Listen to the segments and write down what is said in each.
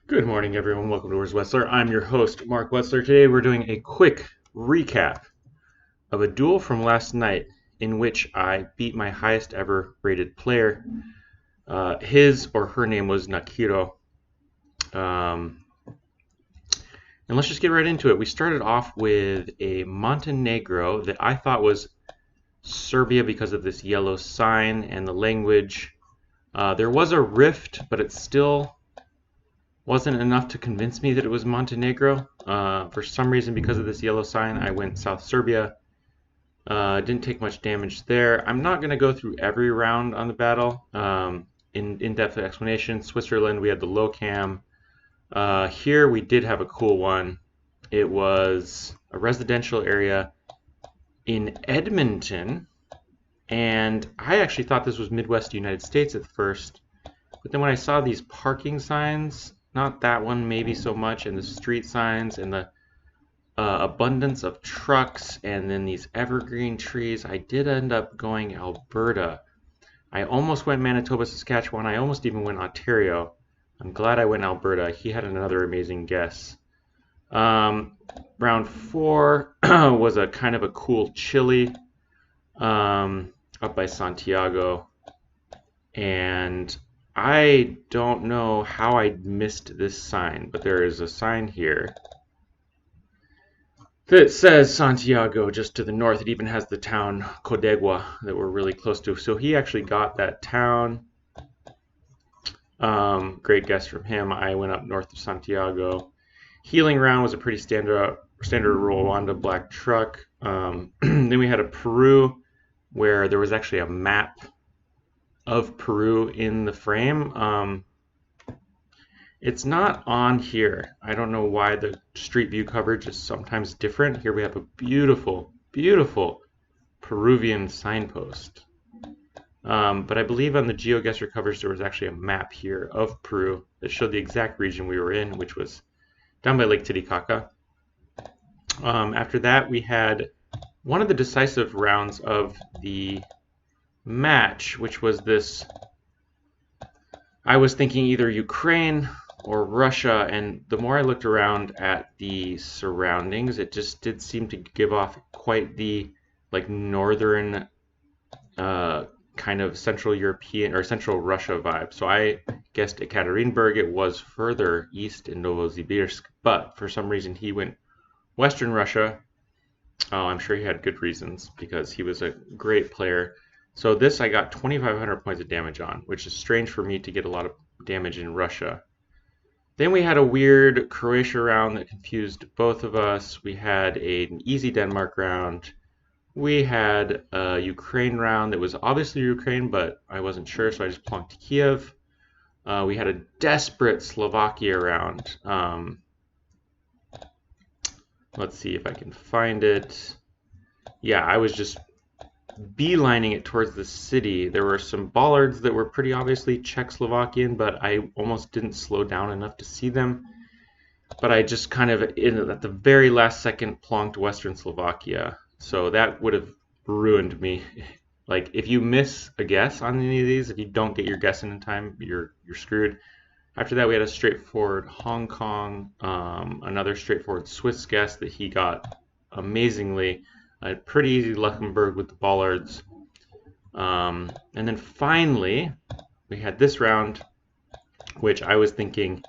Good morning, everyone. Welcome to GeoGuessr. I'm your host, Mark Wetzler. Today we're doing a quick recap of a duel from last night in which I beat my highest ever rated player. His or her name was Nakiro. And let's just get right into it. We started off with a Montenegro that I thought was Serbia because of this yellow sign and the language. There was a rift, but it still wasn't enough to convince me that it was Montenegro. For some reason, because of this yellow sign, I went South Serbia. Didn't take much damage there. I'm not going to go through every round on the battle. In-depth explanation. Switzerland, we had the low cam. Here we did have a cool one. It was a residential area in Edmonton, and I actually thought this was Midwest United States at first. But then when I saw these parking signs, not that one maybe so much, and the street signs and the abundance of trucks and then these evergreen trees, I did end up going Alberta. I almost went Manitoba, Saskatchewan. I almost even went Ontario. I'm glad I went Alberta. He had another amazing guess. Round 4 was a kind of a cool Chile up by Santiago. And I don't know how I missed this sign, but there is a sign here that says Santiago just to the north. It even has the town Codegua that we're really close to. So he actually got that town. Great guess from him. I went up north of Santiago. Healing round was a pretty standard Rwanda black truck. Then we had a Peru where there was actually a map of Peru in the frame. It's not on here. I don't know why the street view coverage is sometimes different. Here we have a beautiful, beautiful Peruvian signpost. But I believe on the GeoGuessr coverage there was actually a map here of Peru that showed the exact region we were in, which was down by Lake Titicaca. After that we had one of the decisive rounds of the match, which was this. I was thinking either Ukraine or Russia, and the more I looked around at the surroundings, it just did seem to give off quite the northern kind of Central European or Central Russia vibe. So I guessed Ekaterinburg. It was further east in Novosibirsk, but for some reason he went Western Russia. Oh, I'm sure he had good reasons because he was a great player. So this I got 2,500 points of damage on, which is strange for me to get a lot of damage in Russia. Then we had a weird Croatia round that confused both of us. We had an easy Denmark round. We had a Ukraine round that was obviously Ukraine, but I wasn't sure, so I just plonked Kiev. We had a desperate Slovakia round. Let's see if I can find it. Yeah, I was just beelining it towards the city. There were some bollards that were pretty obviously Czechoslovakian, but I almost didn't slow down enough to see them. But I just kind of, at the very last second, plonked Western Slovakia. So that would have ruined me. Like, if you miss a guess on any of these, if you don't get your guess in time, you're screwed. After that, we had a straightforward Hong Kong, another straightforward Swiss guess that he got amazingly. A pretty easy Luxembourg with the bollards. And then finally, we had this round, which I was thinking,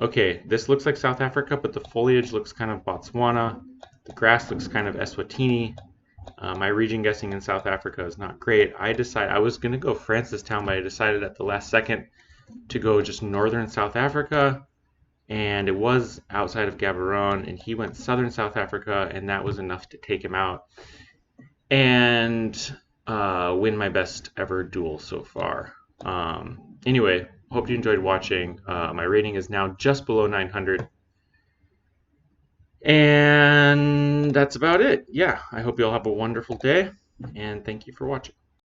okay, this looks like South Africa, but the foliage looks kind of Botswana. The grass looks kind of Eswatini. My region guessing in South Africa is not great. I was going to go Francistown, but I decided at the last second to go just northern South Africa. And it was outside of Gaborone, and he went southern South Africa, and that was enough to take him out and win my best ever duel so far. Anyway, hope you enjoyed watching. My rating is now just below 900. And that's about it. Yeah, I hope you all have a wonderful day, and thank you for watching.